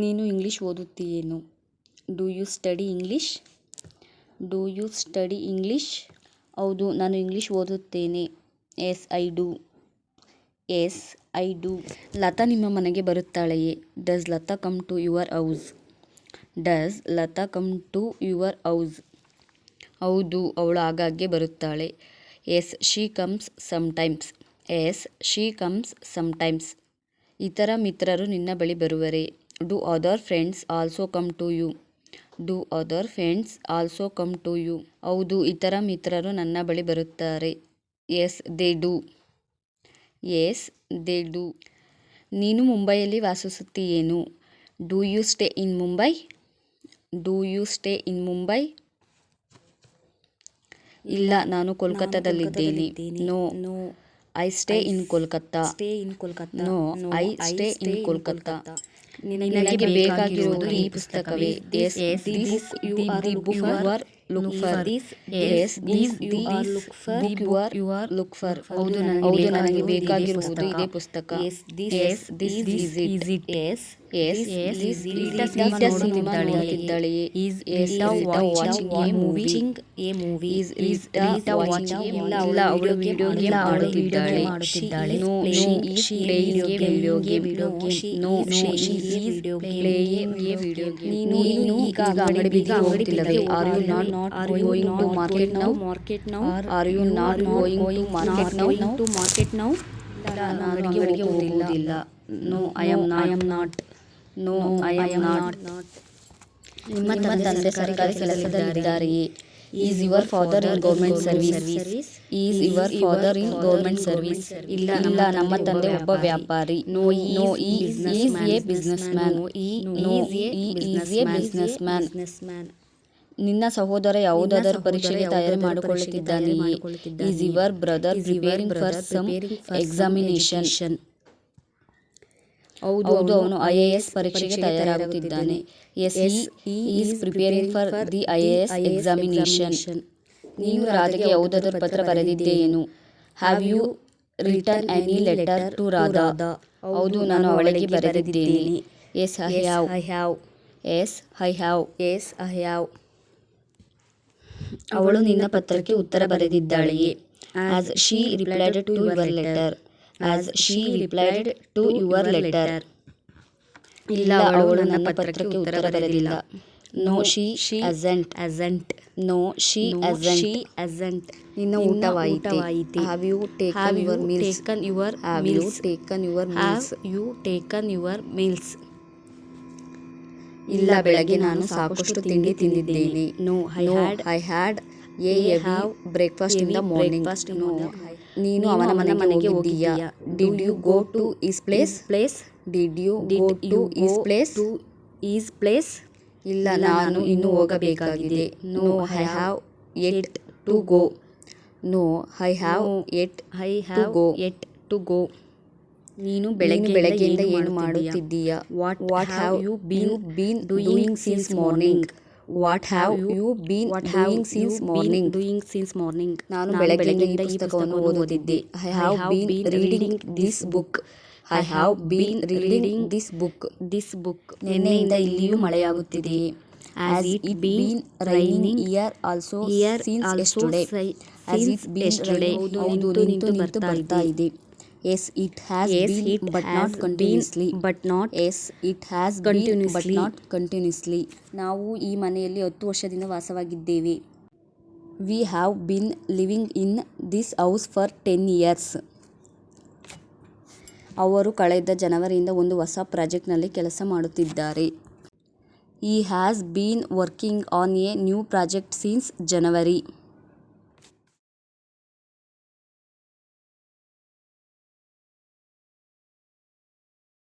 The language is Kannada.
ನೀನು ಇಂಗ್ಲೀಷ್ ಓದುತ್ತೀಯೇನು? Do you study English? Do you study English? ಹೌದು, ನಾನು ಇಂಗ್ಲೀಷ್ ಓದುತ್ತೇನೆ. Yes I do. Yes I do. Lata ನಿಮ್ಮ ಮನೆಗೆ ಬರುತ್ತಾಳೆಯೇ? Does Lata come to your house? Does Lata come to your house? ಹೌದು, ಅವಳು ಆಗಾಗ್ಗೆ ಬರುತ್ತಾಳೆ. Yes she comes sometimes. Yes she comes sometimes. ಇತರ ಮಿತ್ರರು ನಿನ್ನ ಬಳಿ ಬರುವರೇ? Do other friends also come to you? Do other friends also come to you? ಹೌದು, ಇತರ ಮಿತ್ರರು ನನ್ನ ಬಳಿ ಬರುತ್ತಾರೆ. Yes they do. Yes they do. ನೀನು ಮುಂಬೈಯಲ್ಲಿ ವಾಸಿಸುತ್ತೀಯೇನು? Do you stay in Mumbai? Do you stay in Mumbai? ಇಲ್ಲ, ನಾನು ಕೋಲ್ಕತ್ತಾದಲ್ಲಿದ್ದೇನೆ. No, I stay in Kolkata. No, I stay in Kolkata. ನಿನಗೆ ಬೇಕಾಗಿರುವುದು ಈ ಪುಸ್ತಕವೇ? Yes the book you are look for. Yes this the book you are look for. ಹೌದು, ನನಗೆ ಬೇಕಾಗಿರುವುದು ಇದೇ ಪುಸ್ತಕ. Yes this is it. Yes this cinema ನೋಡುತ್ತಿದ್ದಾಳೆಯೇ? Is Rita watching a movie? Is Rita watching? ಇಲ್ಲ, ಅವಳು ವಿಡಿಯೋ ಗೇಮ್ ಆಡುತ್ತಿದ್ದಾಳೆ. No, she playing a video game. No, she is playing a video game. ನೀನು ಈಗ ಅಂಗಡಿಗೆ ಹೋಗುತ್ತಿಲ್ಲವೇ? Are you not going to market now? Are you not going to market now? ನಾನು ಅಂಗಡಿಗೆ ಹೋಗುವುದಿಲ್ಲ. No, I am not. No, I am not. ನಿಮ್ಮ ತಂದೆ ಸರ್ಕಾರಿ ಕೆಲಸದಲ್ಲಿದ್ದಾರೆಯೇ? Is your father in government service? Is your father in government service? ಇಲ್ಲ, ನಮ್ಮ ತಂದೆ ಒಬ್ಬ ವ್ಯಾಪಾರಿ. No, is a business man. No, is a business man. ನಿನ್ನ ಸಹೋದರ ಯಾವುದಾದರೂ ಪರೀಕ್ಷೆಗೆ ತಯಾರಿ ಮಾಡಿಕೊಳ್ಳುತ್ತಿದ್ದಾನೆಯೇ? Is your brother preparing for some examination? ಹೌದು, ಅವನು IAS ಪರೀಕ್ಷೆಗೆ ತಯಾರಾಗುತ್ತಿದ್ದಾನೆ. Yes he is preparing for the IAS examination. ನೀನು ರಾಧೆಗೆ ಯಾವುದಾದರೂ ಪತ್ರ ಬರೆದಿದ್ದೀಯೇನು? Have you written any letter to Radha? ಹೌದು, ನಾನು ಅವಳಿಗೆ ಬರೆದಿದ್ದೇನೆ. Yes I have. Yes I have. Yes I have. ಅವಳು ನಿನ್ನ ಪತ್ರಕ್ಕೆ ಉತ್ತರ ಬರೆದಿದ್ದಾಳೆಯೇ? As she replied to your letter? Has she replied to your letter? ಇಲ್ಲ, ಅವಳು ನನ್ನ ಪತ್ರಕ್ಕೆ ಉತ್ತರ ಬರೆದಿಲ್ಲ. No, she hasn't. No, she hasn't. ನಿನ್ನ ಊಟವಾಯಿತೆ? Have you taken your meals? Have you taken your meals? ಇಲ್ಲ, ಬೆಳಗ್ಗೆ ನಾನು ಸಾಕಷ್ಟು ತಿಂಡಿ ತಿಂದಿದ್ದೇನೆ. No, I had a heavy breakfast in the morning. No, ನೀನು ಅವನ ಮನೆಗೆ ಹೋಗಿದ್ದೀಯಾ? Did you go to his place? Did you go to his place? ಇಲ್ಲ, ನಾನು ಇನ್ನೂ ಹೋಗಬೇಕಾಗಿದೆ. No, I have yet to go. No, I have yet to go. ನೀನು ಬೆಳಗ್ಗೆಯಿಂದ ಏನು ಮಾಡುತ್ತಿದ್ದೀಯಾ? What have you been doing since morning? What have you been doing since morning? ನಾನು ಬೆಳಗ್ಗೆಯಿಂದ ಈ ಪುಸ್ತಕವನ್ನು ಓದುತ್ತಿದ್ದೆ. I have been reading this book. I have been reading this book. ನಿನ್ನೆಯಿಂದ ಇಲ್ಲಿಯೂ ಮಳೆಯಾಗುತ್ತಿದೆಯೇ? Has it been raining here also since yesterday? Has it been raining? ಹೌದು, ನಿಂತು ಬರ್ತಾ ಇದೆ. Yes it has been but not continuously. Yes it has been but not continuously. ನಾವು ಈ ಮನೆಯಲ್ಲಿ 10 ವರ್ಷದಿಂದ ವಾಸವಾಗಿದ್ದೇವೆ. We have been living in this house for 10 years. ಅವರು ಕಳೆದ ಜನವರಿಯಿಂದ ಒಂದು ಹೊಸ ಪ್ರಾಜೆಕ್ಟ್ನಲ್ಲಿ ಕೆಲಸ ಮಾಡುತ್ತಿದ್ದಾರೆ. He has been working on A new project since January.